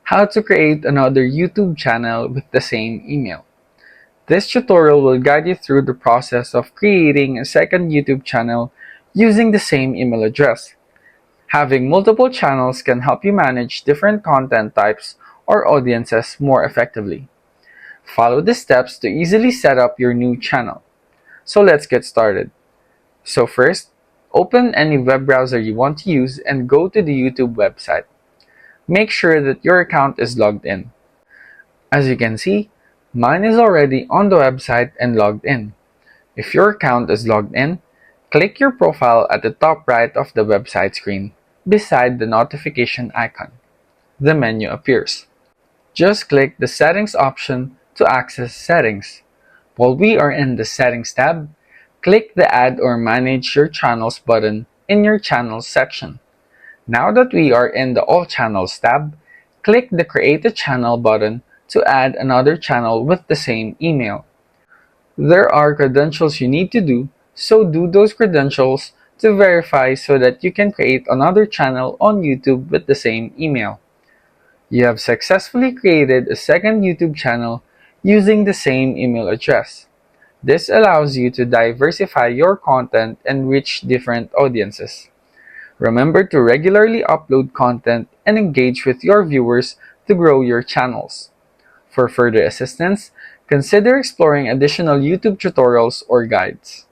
How to create another YouTube channel with the same email. This tutorial will guide you through the process of creating a second YouTube channel using the same email address. Having multiple channels can help you manage different content types or audiences more effectively. Follow the steps to easily set up your new channel. So let's get started. So first, open any web browser you want to use and go to the YouTube website. Make sure that your account is logged in. As you can see, mine is already on the website and logged in. If your account is logged in, click your profile at the top right of the website screen, beside the notification icon. The menu appears. Just click the Settings option to access Settings. While we are in the Settings tab, click the Add or Manage Your Channels button in your Channels section. Now that we are in the All Channels tab, click the Create a Channel button to add another channel with the same email. There are credentials you need to do, so do those credentials to verify so that you can create another channel on YouTube with the same email. You have successfully created a second YouTube channel using the same email address. This allows you to diversify your content and reach different audiences. Remember to regularly upload content and engage with your viewers to grow your channels. For further assistance, consider exploring additional YouTube tutorials or guides.